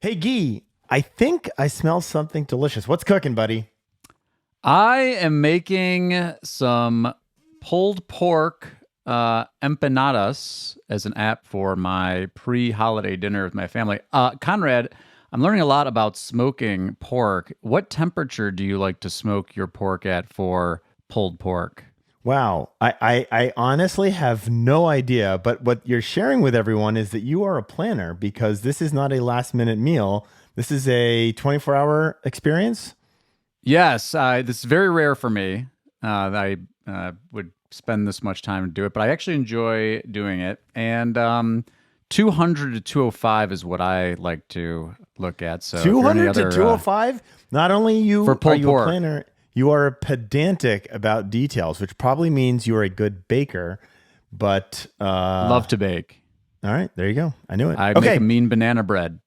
Hey, Gyi, I think I smell something delicious. What's cooking, buddy? I am making some pulled pork empanadas as an app for my pre-holiday dinner with my family. Conrad, I'm learning a lot about smoking pork. What temperature do you like to smoke your pork at for pulled pork? Wow, I honestly have no idea, but what you're sharing with everyone is that you are a planner because this is not a last minute meal. This is a 24-hour experience. Yes, this is very rare for me. I would spend this much time to do it, but I actually enjoy doing it. And 200 to 205 is what I like to look at. So if you're any 200 to other, 205. Not only for are pulled you a pork. planner, you are pedantic about details, which probably means you are a good baker. But Love to bake. all right, there you go. I knew it. I Okay, make a mean banana bread.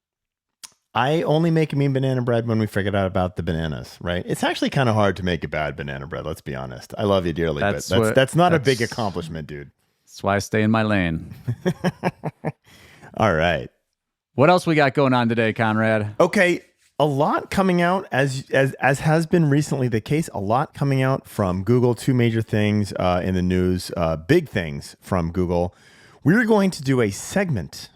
I only make a mean banana bread when we figured out about the bananas, right? It's actually kind of hard to make a bad banana bread, let's be honest. I love you dearly, but that's not a big accomplishment, dude. That's why I stay in my lane. All right. What else we got going on today, Conrad? Okay, a lot coming out as has been recently the case, a lot coming out from Google, two major things in the news, big things from Google. We're going to do a segment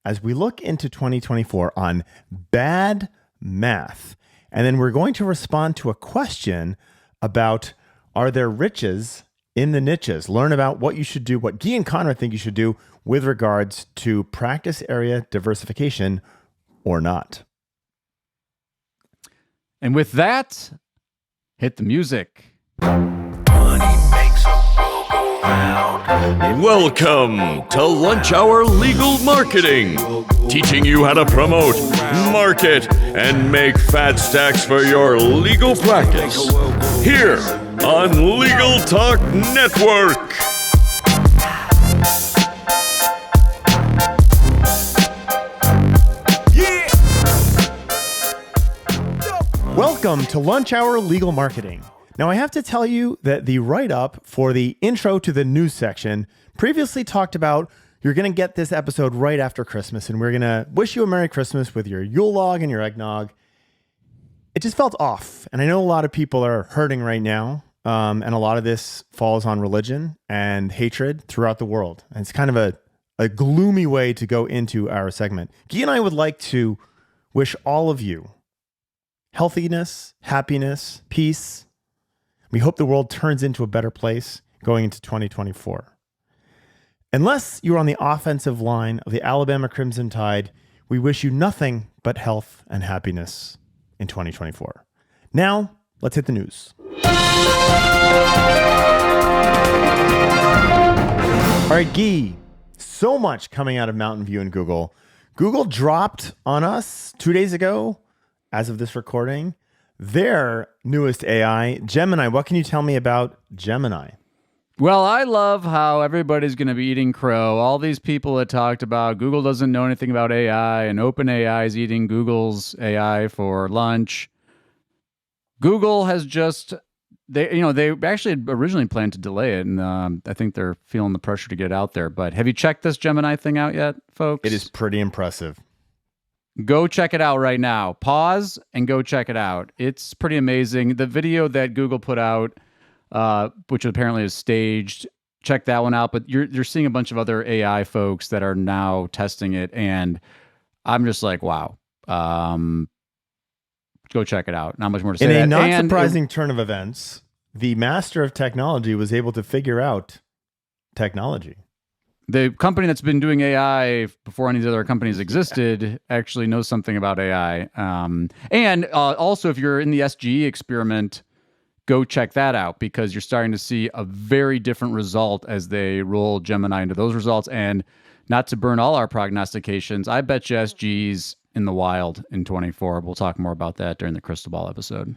as we look into 2024 on bad math. And then we're going to respond to a question about, are there riches in the niches? Learn about what you should do, what Gyi and Conrad think you should do with regards to practice area diversification or not. And with that, hit the music. Welcome to Lunch Hour Legal Marketing, teaching you how to promote, market, and make fat stacks for your legal practice. Here on Legal Talk Network. Welcome to Lunch Hour Legal Marketing. Now, I have to tell you that the write-up for the intro to the news section previously talked about you're going to get this episode right after Christmas, and we're going to wish you a Merry Christmas with your Yule log and your eggnog. It just felt off, and I know a lot of people are hurting right now, and a lot of this falls on religion and hatred throughout the world. And it's kind of a gloomy way to go into our segment. Gyi and I would like to wish all of you healthiness, happiness, peace. We hope the world turns into a better place going into 2024. Unless you're on the offensive line of the Alabama Crimson Tide, we wish you nothing but health and happiness in 2024. Now, let's hit the news. All right, Gyi, so much coming out of Mountain View and Google. Google dropped on us 2 days ago, as of this recording, their newest AI, Gemini. What can you tell me about Gemini? Well, I love how everybody's going to be eating crow. All these people that talked about Google doesn't know anything about AI and OpenAI is eating Google's AI for lunch. Google has just, they actually had originally planned to delay it, and I think they're feeling the pressure to get it out there. But have you checked this Gemini thing out yet, folks? It is pretty impressive. Go check it out right now. Pause and go check it out. It's pretty amazing. The video that Google put out, which apparently is staged, check that one out. But you're seeing a bunch of other AI folks that are now testing it, and I'm just like, wow. Go check it out. Not much more to say. In a that. not And surprising turn of events, the master of technology was able to figure out technology. The company that's been doing AI before any of the other companies existed actually knows something about AI. And also, if you're in the SGE experiment, go check that out because you're starting to see a very different result as they roll Gemini into those results. And not to burn all our prognostications, I bet you SGE's in the wild in 24. We'll talk more about that during the Crystal Ball episode.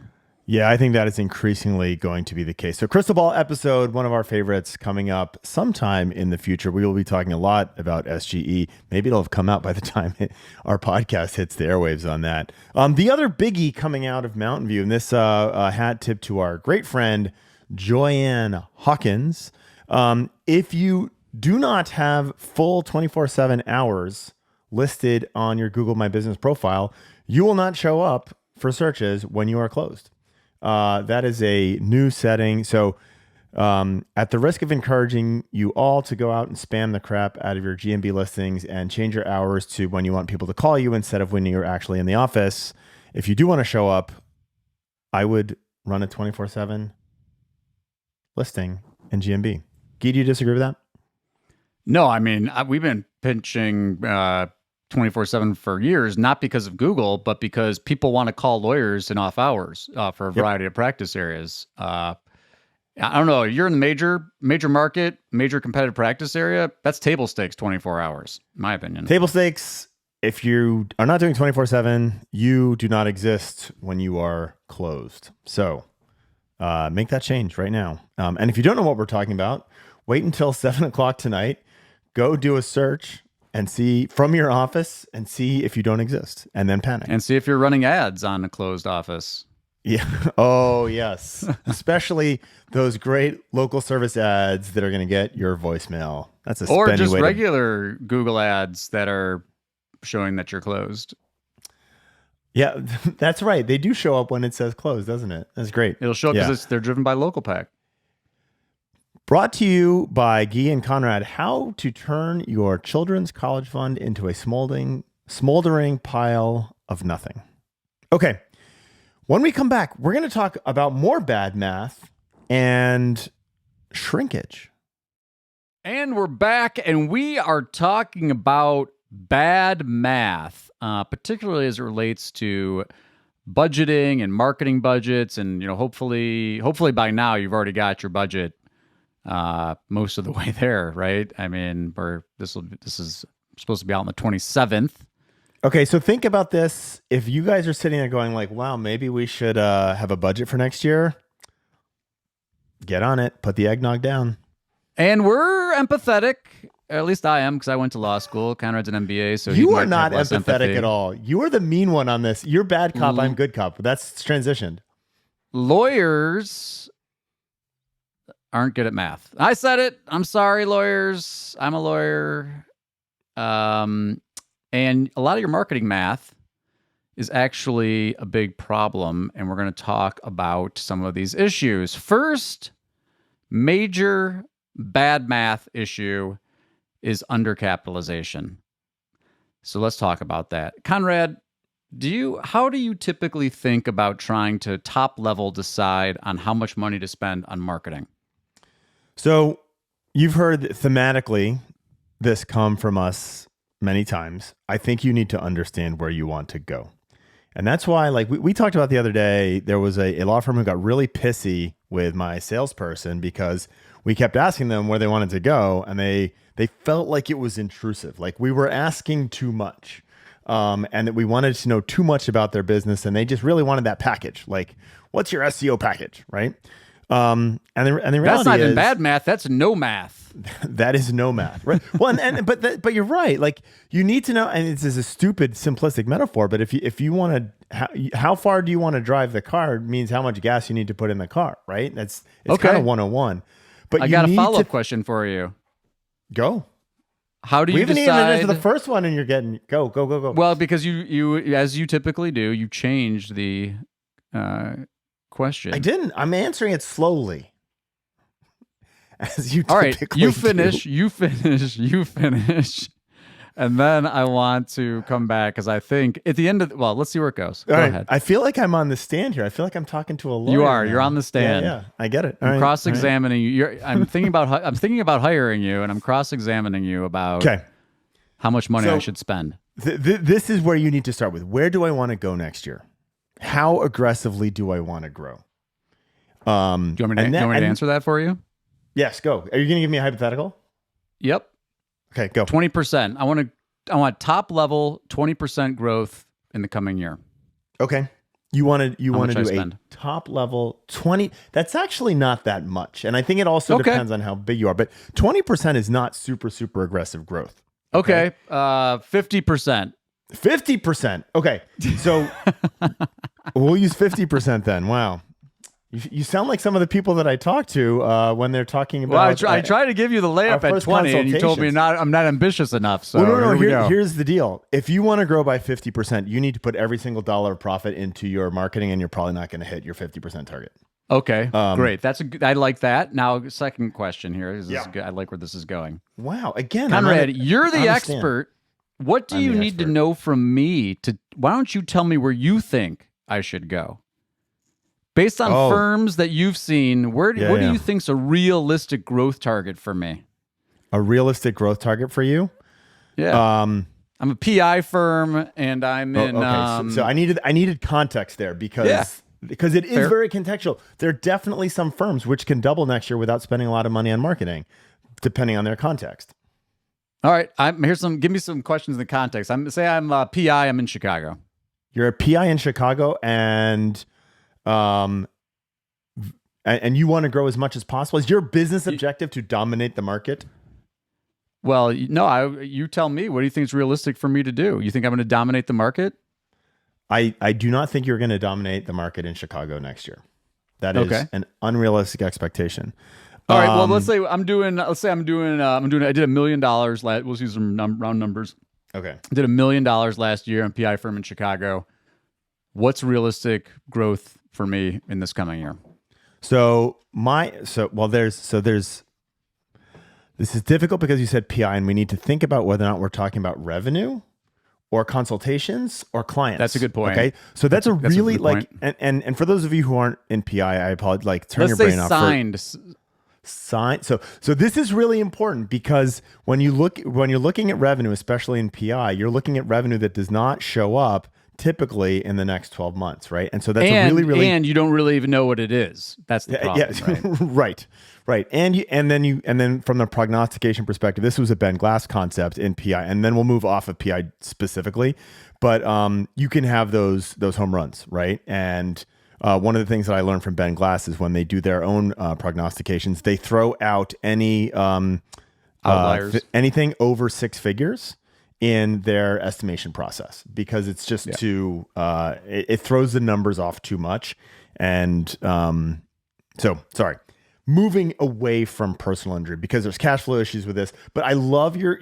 Yeah, I think that is increasingly going to be the case. So Crystal Ball episode, one of our favorites coming up sometime in the future. We will be talking a lot about SGE. Maybe it'll have come out by the time our podcast hits the airwaves on that. The other biggie coming out of Mountain View, and this hat tip to our great friend, Joanne Hawkins. If you do not have full 24/7 hours listed on your Google My Business profile, you will not show up for searches when you are closed. That is a new setting. So at the risk of encouraging you all to go out and spam the crap out of your GMB listings and change your hours to when you want people to call you instead of when you're actually in the office, if you do want to show up, I would run a 24/7 listing in GMB. Gyi, do you disagree with that? No, I mean, we've been pinching 24/7 for years, not because of Google, but because people want to call lawyers in off hours for a variety of practice areas. I don't know. You're in the major market, major competitive practice area. That's table stakes 24 hours, in my opinion. Table stakes, if you are not doing 24/7, you do not exist when you are closed. So make that change right now. And if you don't know what we're talking about, wait until 7 o'clock tonight. Go do a search and see from your office and see if you don't exist, and then panic. And see if you're running ads on a closed office. Yeah. Oh, yes. Especially those great local service ads that are going to get your voicemail. That's a or spenny just way regular Google ads that are showing that you're closed. Yeah, that's right. They do show up when it says closed, doesn't it? That's great. It'll show up because they're driven by local pack. Brought to you by Gyi and Conrad, how to turn your children's college fund into a smoldering pile of nothing. Okay. When we come back, we're going to talk about more bad math and shrinkage. And we're back, and we are talking about bad math, particularly as it relates to budgeting and marketing budgets. And hopefully by now you've already got your budget most of the way there, right? I mean, this is supposed to be out on the 27th. Okay, so think about this. If you guys are sitting there going like, wow, maybe we should have a budget for next year, get on it. Put the eggnog down. And we're empathetic. At least I am, because I went to law school. Conrad's an MBA, so you are not empathetic at all. You are the mean one on this. You're bad cop, I'm good cop. That's transitioned. Lawyers aren't good at math. I said it. I'm sorry, lawyers. I'm a lawyer. And a lot of your marketing math is actually a big problem, and we're going to talk about some of these issues. First, major bad math issue is undercapitalization. So let's talk about that. Conrad, how do you typically think about trying to top level decide on how much money to spend on marketing? So you've heard thematically this come from us many times. I think you need to understand where you want to go. And that's why, like we talked about the other day, there was a law firm who got really pissy with my salesperson because we kept asking them where they wanted to go, and they felt like it was intrusive, like we were asking too much, and that we wanted to know too much about their business, and they just really wanted that package. Like, what's your SEO package, right? And the reality that's not even bad math. That's no math. That is no math, right? Well, but you're right. Like, you need to know, and it's a stupid, simplistic metaphor. But if you want to, how far do you want to drive the car means how much gas you need to put in the car, right? It's okay. Kind of 101. But I got a follow-up question for you. Go. How do you decide? We haven't even into the first one, and you're getting go. Well, because you as you typically do, you changed the question. I didn't. I'm answering it slowly. As you all right, typically you finish. And then I want to come back because I think at the end of let's see where it goes. Go ahead. I feel like I'm on the stand here. I feel like I'm talking to a lawyer. You are. Now. You're on the stand. Yeah, I'm get it. I'm cross-examining you. I'm thinking about hiring you, and I'm cross-examining you about how much money I should spend. This is where you need to start with. Where do I want to go next year? How aggressively do I want to grow? Do you want me to answer that for you? Yes, go. Are you going to give me a hypothetical? Yep. Okay, go. 20%. I want top level 20% growth in the coming year. Okay. You want to do a top level 20. That's actually not that much. And I think it also depends on how big you are, but 20% is not super aggressive growth. Okay. 50%. 50%. Okay. So we'll use 50% then. Wow. You sound like some of the people that I talk to when they're talking about. Well, I try to give you the layup at 20, and you told me I'm not ambitious enough. So here's the deal. If you want to grow by 50%, you need to put every single dollar of profit into your marketing, and you're probably not going to hit your 50% target. Okay, great. I like that. Now, second question here. This is good. I like where this is going. Wow. Again, Conrad, you're the expert. What do you need to know from me why don't you tell me where you think I should go? Based on firms that you've seen, what do you think's a realistic growth target for me? A realistic growth target for you? Yeah. I'm a PI firm, and I'm in. Okay. So I needed context there because it is very contextual. There are definitely some firms which can double next year without spending a lot of money on marketing, depending on their context. All right. Give me some questions in the context. I'm a PI. I'm in Chicago. You're a PI in Chicago, and you want to grow as much as possible. Is your business objective to dominate the market? Well, no. You tell me. What do you think is realistic for me to do? You think I'm going to dominate the market? I do not think you're going to dominate the market in Chicago next year. That is an unrealistic expectation. All right. Well, let's say I'm doing. I did $1 million. We'll use some round numbers. Okay. I did $1 million last year in PI firm in Chicago. What's realistic growth for me in this coming year? This is difficult because you said PI, and we need to think about whether or not we're talking about revenue or consultations or clients. That's a good point. Okay. So that's really like, and for those of you who aren't in PI, I apologize, like turn your brain off. Signed. So this is really important because when you're looking at revenue, especially in PI, you're looking at revenue that does not show up typically in the next 12 months, right? And so that's and you don't really even know what it is. That's the problem, right. And then from the prognostication perspective, this was a Ben Glass concept in PI, and then we'll move off of PI specifically, but you can have those home runs, right? And one of the things that I learned from Ben Glass is when they do their own prognostications, they throw out any outliers, anything over 6 figures in their estimation process, because it's just it throws the numbers off too much. And sorry, moving away from personal injury because there's cash flow issues with this. But I love your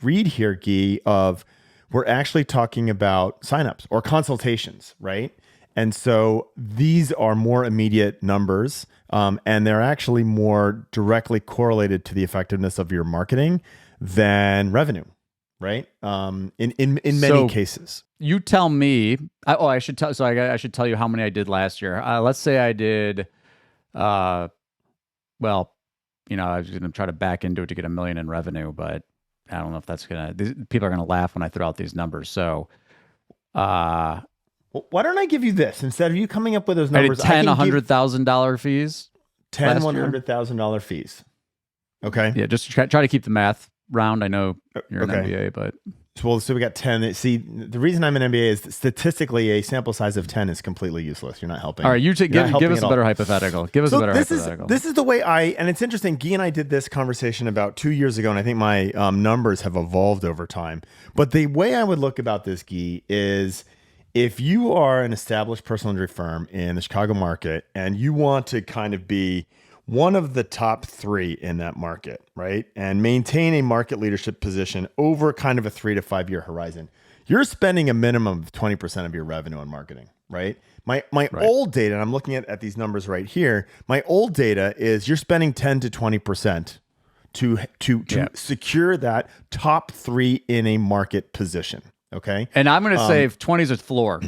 read here, Gyi, of we're actually talking about signups or consultations, right? And so these are more immediate numbers, and they're actually more directly correlated to the effectiveness of your marketing than revenue, right? In many cases. You tell me. I should tell. So I should tell you how many I did last year. Let's say I did. I was going to try to back into it to get $1 million in revenue, but I don't know if that's people are gonna laugh when I throw out these numbers. So. Well, why don't I give you this instead of you coming up with those numbers? I did $100,000 fees. $100,000 fees. Okay. Yeah, just try to keep the math round. I know you're an MBA, but so we got 10. See, the reason I'm an MBA is that statistically a sample size of 10 is completely useless. You're not helping. All right, give us a better hypothetical. This is the way and it's interesting. Gyi and I did this conversation about 2 years ago, and I think my numbers have evolved over time. But the way I would look about this, Gyi, is if you are an established personal injury firm in the Chicago market and you want to kind of be one of the top 3 in that market, right? And maintain a market leadership position over kind of a 3 to 5 year horizon, you're spending a minimum of 20% of your revenue on marketing, right? My old data, and I'm looking at these numbers right here, my old data is you're spending 10 to 20% to secure that top 3 in a market position. Okay. And I'm going to say 20 is a floor.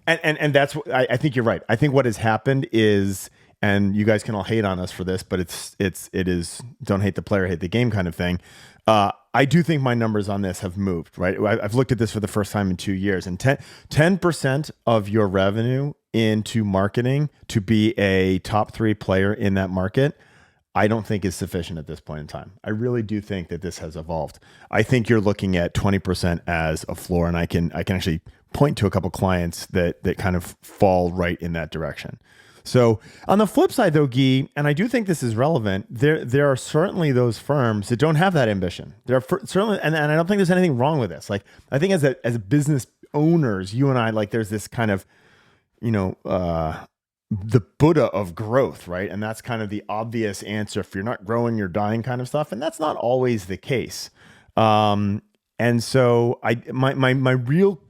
And that's what I think you're right. I think what has happened is, and you guys can all hate on us for this, but it is don't hate the player, hate the game kind of thing. I do think my numbers on this have moved, right? I've looked at this for the first time in 2 years, and 10% of your revenue into marketing to be a top 3 player in that market, I don't think is sufficient at this point in time. I really do think that this has evolved. I think you're looking at 20% as a floor, and I can actually point to a couple clients that kind of fall right in that direction. So on the flip side, though, Gyi, and I do think this is relevant, there are certainly those firms that don't have that ambition. There are certainly, and I don't think there's anything wrong with this. Like, I think as business owners, you and I, like, there's this kind of, the Buddha of growth, right? And that's kind of the obvious answer. If you're not growing, you're dying kind of stuff. And that's not always the case. And so my real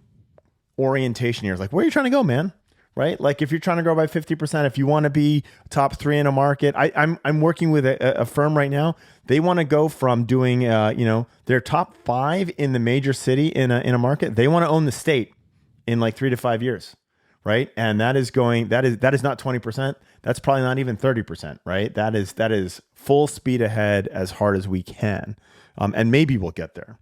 orientation here is like, where are you trying to go, man? Right? Like if you're trying to grow by 50%, if you want to be top 3 in a market, I'm working with a firm right now. They want to go from doing, their top 5 in the major city in a market. They want to own the state in like 3 to 5 years. Right. And that is not 20%. That's probably not even 30%. Right. That is full speed ahead as hard as we can. And maybe we'll get there.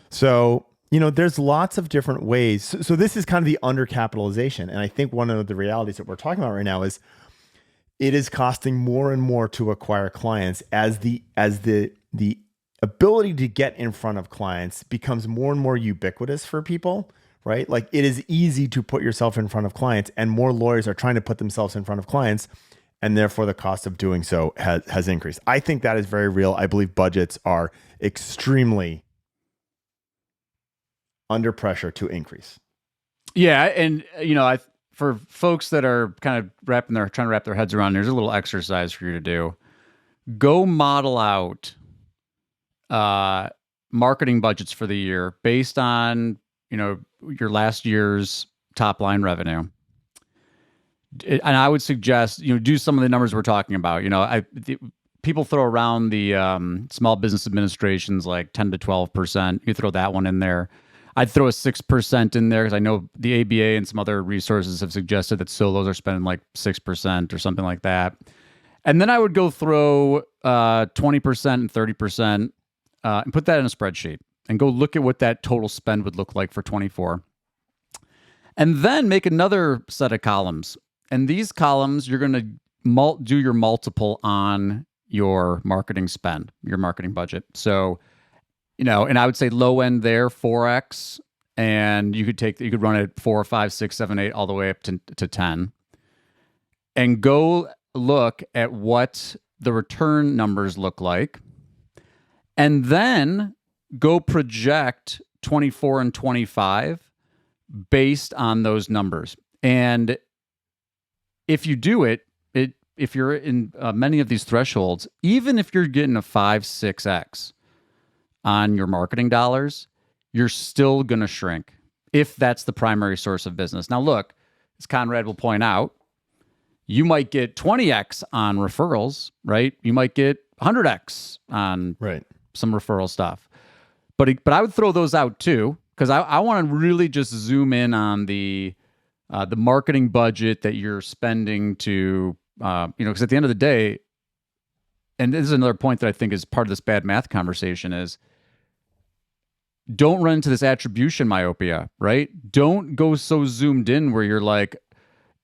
So, there's lots of different ways. So this is kind of the undercapitalization. And I think one of the realities that we're talking about right now is it is costing more and more to acquire clients as the ability to get in front of clients becomes more and more ubiquitous for people. Right? Like it is easy to put yourself in front of clients, and more lawyers are trying to put themselves in front of clients, and therefore the cost of doing so has increased. I think that is very real. I believe budgets are extremely under pressure to increase. Yeah, and for folks that are kind of trying to wrap their heads around, there's a little exercise for you to do. Go model out marketing budgets for the year based on your last year's top line revenue. And I would suggest, do some of the numbers we're talking about. People throw around the small business administrations like 10 to 12%. You throw that one in there. I'd throw a 6% in there because I know the ABA and some other resources have suggested that solos are spending like 6% or something like that. And then I would go throw 20% and 30% and put that in a spreadsheet. And go look at what that total spend would look like for 24. And then make another set of columns. And these columns, you're going to do your multiple on your marketing spend, your marketing budget. So, and I would say low end there, 4x. And you could run it 4, 5, 6, 7, 8, all the way up to 10. And go look at what the return numbers look like. And then go project 24 and 25 based on those numbers. And if you do it, if you're in many of these thresholds, even if you're getting a 5, 6x on your marketing dollars, you're still going to shrink if that's the primary source of business. Now, look, as Conrad will point out, you might get 20x on referrals, right? You might get 100x on some referral stuff. But I would throw those out too, because I want to really just zoom in on the marketing budget that you're spending to, because at the end of the day, and this is another point that I think is part of this bad math conversation is, don't run into this attribution myopia, right? Don't go so zoomed in where you're like,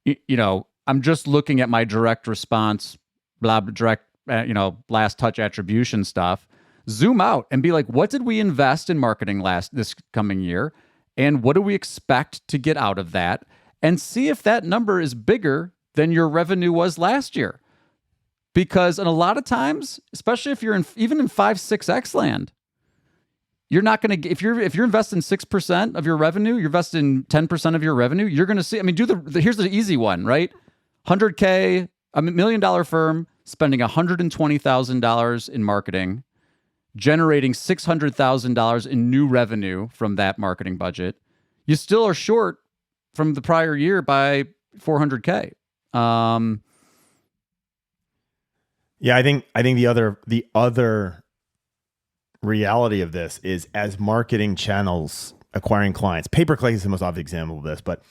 I'm just looking at my direct response, last touch attribution stuff. Zoom out and be like, what did we invest in marketing this coming year? And what do we expect to get out of that? And see if that number is bigger than your revenue was last year. Because in a lot of times, especially if you're even in 5, 6x land, you're not going to, if you're investing 6% of your revenue, you're investing 10% of your revenue, you're going to see, here's the easy one, right? 100K, $1 million firm spending $120,000 in marketing, generating $600,000 in new revenue from that marketing budget. You still are short from the prior year by $400K. Yeah, I think the other reality of this is, as marketing channels acquiring clients, pay-per-click is the most obvious example of this, but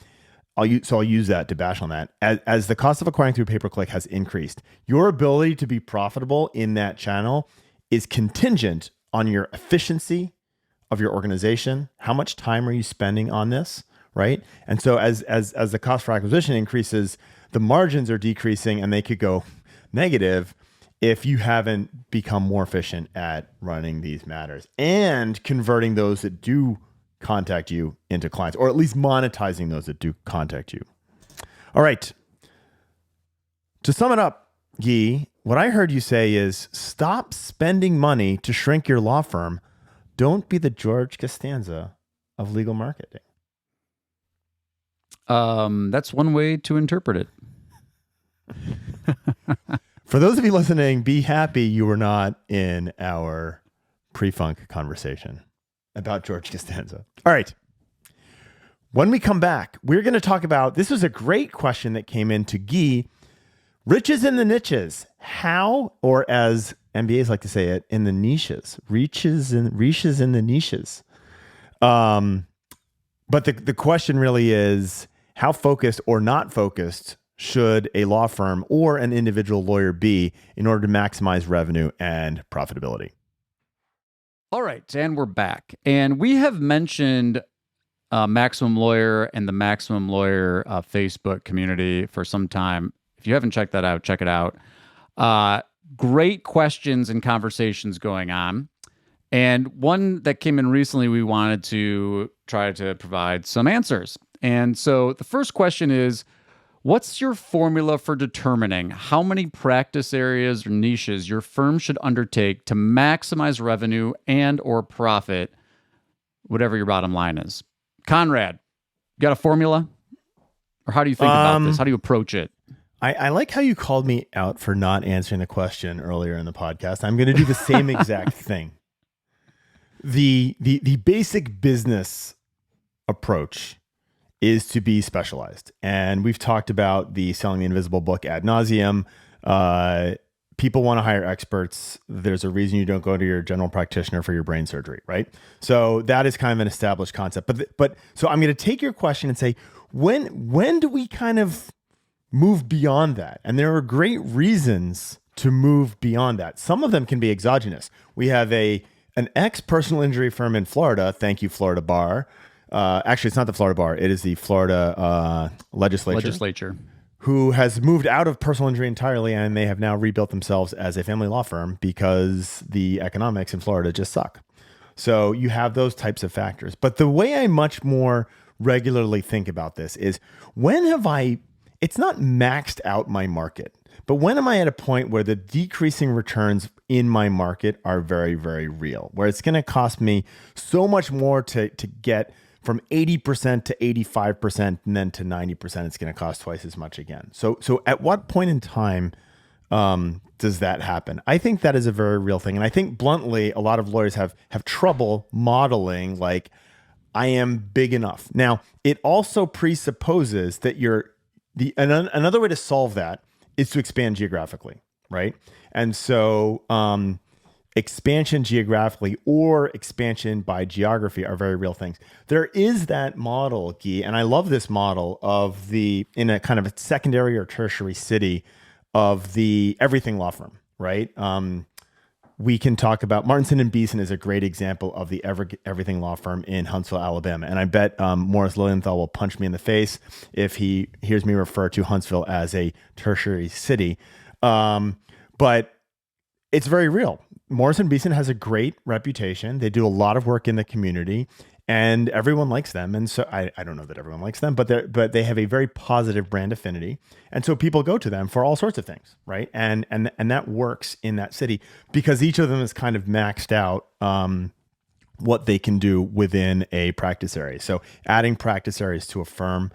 I'll use that to bash on that. As the cost of acquiring through pay-per-click has increased, your ability to be profitable in that channel is contingent on your efficiency of your organization. How much time are you spending on this, right? And so as the cost for acquisition increases, the margins are decreasing and they could go negative if you haven't become more efficient at running these matters and converting those that do contact you into clients, or at least monetizing those that do contact you. All right. To sum it up, Gyi, what I heard you say is stop spending money to shrink your law firm. Don't be the George Costanza of legal marketing. That's one way to interpret it. For those of you listening, be happy you were not in our pre-funk conversation about George Costanza. All right. When we come back, we're going to talk about, this was a great question that came in to Gyi, riches in the niches. How, or as MBAs like to say it, in the niches. Reaches in the niches. But the question really is, how focused or not focused should a law firm or an individual lawyer be in order to maximize revenue and profitability? All right, and we're back. And we have mentioned Maximum Lawyer and the Maximum Lawyer Facebook community for some time. If you haven't checked that out, check it out. Great questions and conversations going on. And one that came in recently, we wanted to try to provide some answers. And so the first question is, what's your formula for determining how many practice areas or niches your firm should undertake to maximize revenue and or profit, whatever your bottom line is? Conrad, you got a formula? Or how do you think about this? How do you approach it? I like how you called me out for not answering the question earlier in the podcast. I'm going to do the same exact thing. The basic business approach is to be specialized. And we've talked about the Selling the Invisible book ad nauseum. People want to hire experts. There's a reason you don't go to your general practitioner for your brain surgery, right? So that is kind of an established concept. But so I'm going to take your question and say, when do we kind of move beyond that? And there are great reasons to move beyond that. Some of them can be exogenous. We have an ex-personal injury firm in Florida. Thank you, Florida Bar. Actually, it's not the Florida Bar. It is the Florida legislature, who has moved out of personal injury entirely, and they have now rebuilt themselves as a family law firm because the economics in Florida just suck. So you have those types of factors. But the way I much more regularly think about this is, it's not maxed out my market, but when am I at a point where the decreasing returns in my market are very, very real, where it's going to cost me so much more to get from 80% to 85%, and then to 90%, it's going to cost twice as much again. So at what point in time does that happen? I think that is a very real thing. And I think bluntly, a lot of lawyers have trouble modeling, like, I am big enough. Now, it also presupposes that another way to solve that is to expand geographically, right? And so expansion geographically or expansion by geography are very real things. There is that model, Gyi, and I love this model of in a kind of a secondary or tertiary city of the everything law firm, right? We can talk about Martinson and Beeson is a great example of the everything law firm in Huntsville, Alabama. And I bet Morris Lilienthal will punch me in the face if he hears me refer to Huntsville as a tertiary city. But it's very real. Morrison Beeson has a great reputation. They do a lot of work in the community, and everyone likes them. And so I don't know that everyone likes them, but they have a very positive brand affinity. And so people go to them for all sorts of things, right? And that works in that city because each of them is kind of maxed out what they can do within a practice area. So adding practice areas to a firm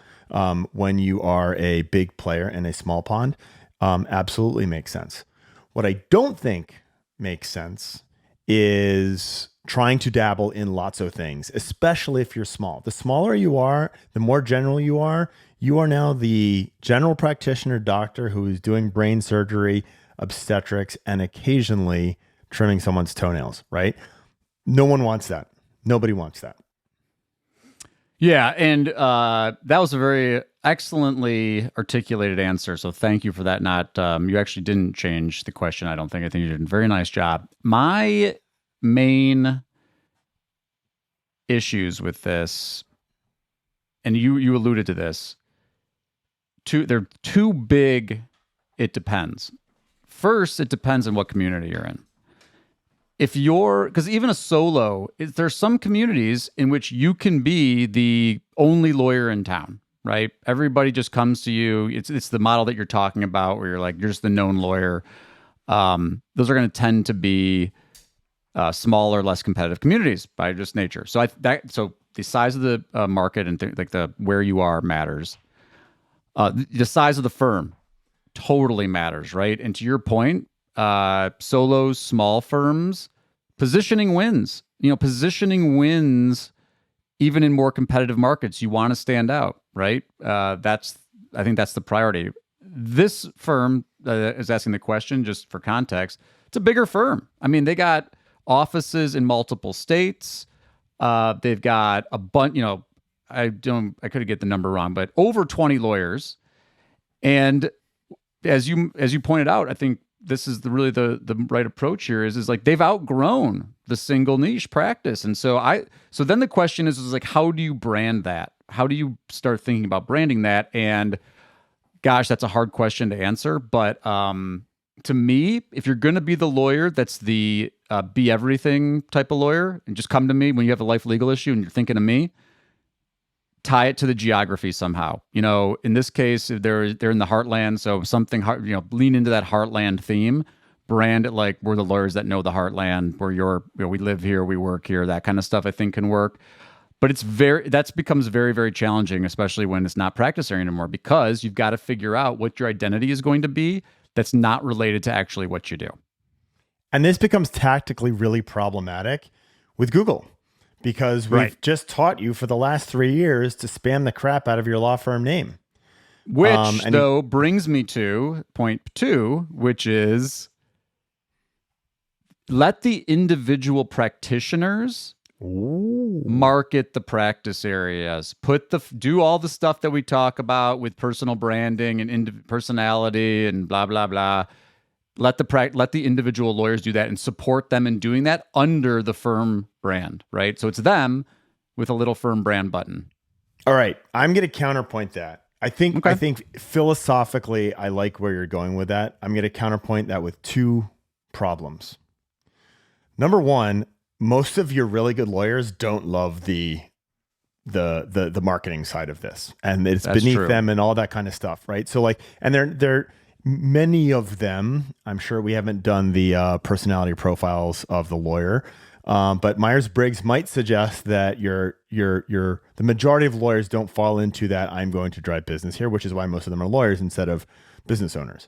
when you are a big player in a small pond absolutely makes sense. What I don't think makes sense is trying to dabble in lots of things, especially if you're small. The smaller you are, the more general you are now the general practitioner doctor who is doing brain surgery, obstetrics, and occasionally trimming someone's toenails, right? No one wants that. Nobody wants that. Yeah, and that was a very excellently articulated answer. So thank you for that. You actually didn't change the question, I don't think. I think you did a very nice job. My main issues with this, and you alluded to this, they're too big. It depends. First, it depends on what community you're in. Because even a solo, there's some communities in which you can be the only lawyer in town, right? Everybody just comes to you. It's the model that you're talking about where you're just the known lawyer. Those are going to tend to be smaller, less competitive communities by just nature. So the size of the market and where you are matters. The size of the firm totally matters, right? And to your point, solos, small firms, positioning wins. Positioning wins even in more competitive markets. You want to stand out, right? I think that's the priority. This firm is asking the question, just for context. It's a bigger firm. I mean, they got offices in multiple states. They've got a bunch. I could get the number wrong, but over 20 lawyers. And as you pointed out, I think this is really the right approach here. Is like they've outgrown the single niche practice, and so then the question is like, how do you brand that? How do you start thinking about branding that? And gosh, that's a hard question to answer. But to me, if you're going to be the lawyer that's the be everything type of lawyer, and just come to me when you have a life legal issue and you're thinking of me, tie it to the geography somehow. In this case, they're in the heartland, so something, lean into that heartland theme, brand it like we're the lawyers that know the heartland, we live here, we work here, that kind of stuff I think can work. But that becomes very, very challenging, especially when it's not practice area anymore, because you've got to figure out what your identity is going to be that's not related to actually what you do. And this becomes tactically really problematic with Google, because we've just taught you for the last 3 years to spam the crap out of your law firm name. Which, brings me to point 2, which is let the individual practitioners market the practice areas. Do all the stuff that we talk about with personal branding and personality and blah, blah, blah. Let the individual lawyers do that and support them in doing that under the firm brand, right? So it's them with a little firm brand button. All right, I'm going to counterpoint that. I think philosophically, I like where you're going with that. I'm going to counterpoint that with 2 problems. Number 1, most of your really good lawyers don't love the marketing side of this, and it's beneath them and all that kind of stuff, right? So and they're many of them, I'm sure we haven't done the personality profiles of the lawyer, but Myers-Briggs might suggest that the majority of lawyers don't fall into that I'm going to drive business here, which is why most of them are lawyers instead of business owners.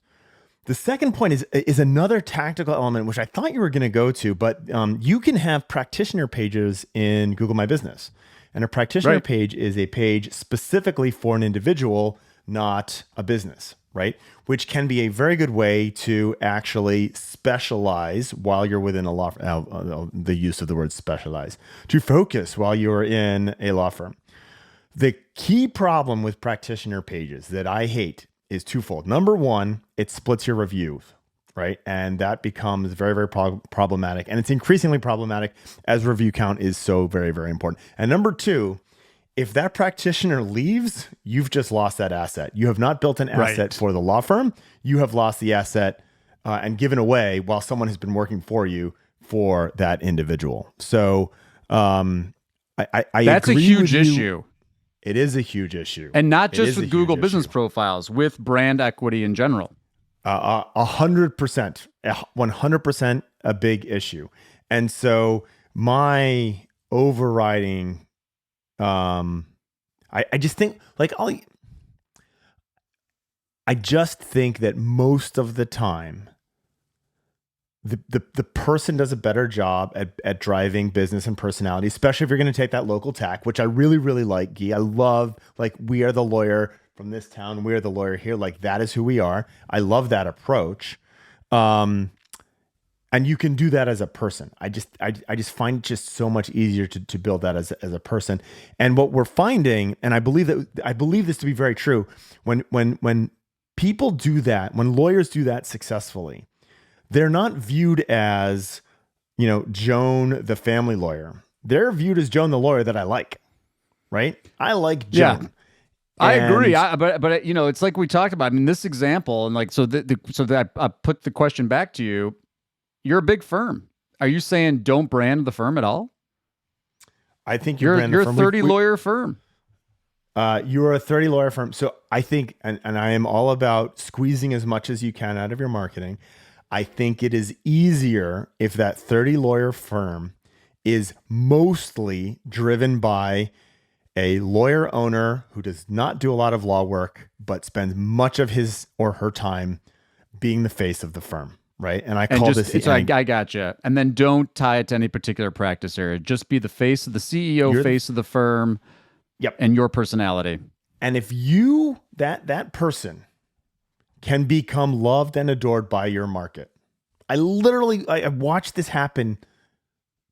The second point is another tactical element, which I thought you were going to go to, but you can have practitioner pages in Google My Business. And a practitioner page is a page specifically for an individual, not a business, right? Which can be a very good way to actually specialize while you're within a law firm, the use of the word specialize, to focus while you're in a law firm. The key problem with practitioner pages that I hate is twofold. Number 1, it splits your reviews, right? And that becomes very, very problematic. And it's increasingly problematic as review count is so very, very important. And number 2, if that practitioner leaves, you've just lost that asset. You have not built an asset for the law firm. You have lost the asset and given away while someone has been working for you for that individual. So I that's a huge issue. It is a huge issue. And not just with Google business profiles, with brand equity in general. 100%, 100% a big issue. And so my overriding, I just think I just think that most of the time, the person does a better job at driving business and personality, especially if you're going to take that local tack, which I really, really like, Gyi. I love, we are the lawyer from this town. We are the lawyer here. That is who we are. I love that approach. And you can do that as a person. I just find it just so much easier to build that as a person. And what we're finding, and I believe this to be very true, when people do that, when lawyers do that successfully, they're not viewed as, Joan, the family lawyer. They're viewed as Joan, the lawyer that I like, right? I like Joan. Yeah. I agree. But it's like we talked about. I mean, this example, and so that I put the question back to you. You're a big firm. Are you saying don't brand the firm at all? I think you're a 30 lawyer firm. You're a 30 lawyer firm. So I think, and I am all about squeezing as much as you can out of your marketing. I think it is easier if that 30 lawyer firm is mostly driven by a lawyer owner who does not do a lot of law work, but spends much of his or her time being the face of the firm, right? And I call this... I gotcha. And then don't tie it to any particular practice area. Just be the face of the CEO, face of the firm, and your personality. And if you, that person can become loved and adored by your market. I watched this happen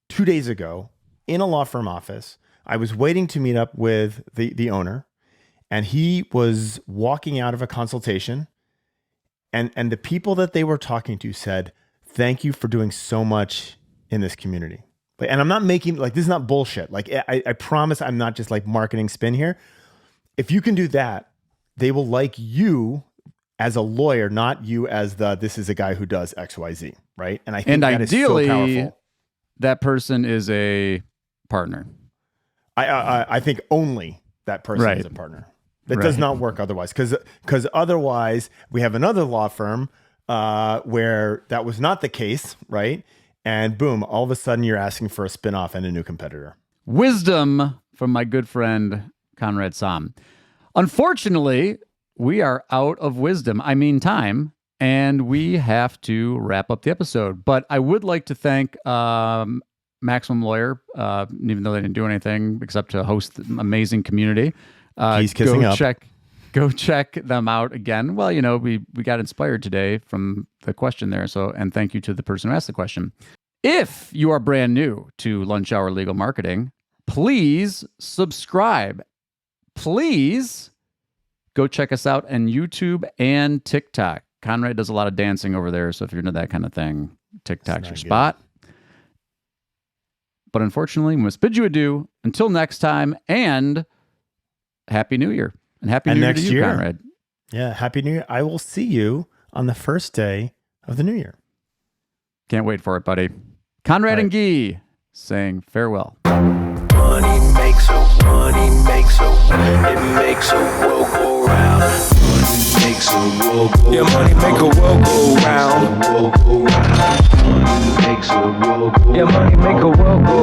2 days ago in a law firm office. I was waiting to meet up with the owner, and he was walking out of a consultation, and the people that they were talking to said, "Thank you for doing so much in this community." And I'm not making, this is not bullshit. I promise I'm not just marketing spin here. If you can do that, they will like you as a lawyer, not you as this is a guy who does XYZ, right? And I think that ideally, is so powerful. That person is a partner. I think only that person is a partner. That does not work otherwise, because otherwise we have another law firm where that was not the case, right? And boom, all of a sudden you're asking for a spinoff and a new competitor. Wisdom from my good friend Conrad Sam. Unfortunately, we are out of wisdom. I mean time, and we have to wrap up the episode. But I would like to thank Maximum Lawyer, even though they didn't do anything except to host the amazing community. He's kissing up. Go check them out again. Well, we got inspired today from the question there. And thank you to the person who asked the question. If you are brand new to Lunch Hour Legal Marketing, please subscribe. Please go check us out on YouTube and TikTok. Conrad does a lot of dancing over there. So if you're into that kind of thing, TikTok's your spot. But unfortunately, we must bid you adieu until next time, and Happy New Year. And Happy New Year to you, Conrad. Yeah, Happy New Year. I will see you on the first day of the new year. Can't wait for it, buddy. Conrad and Gyi saying farewell. Money makes a it makes a world go round. Money makes a world go round. Yeah, money make a world go round. Money makes a world go round. Yeah, money make a world go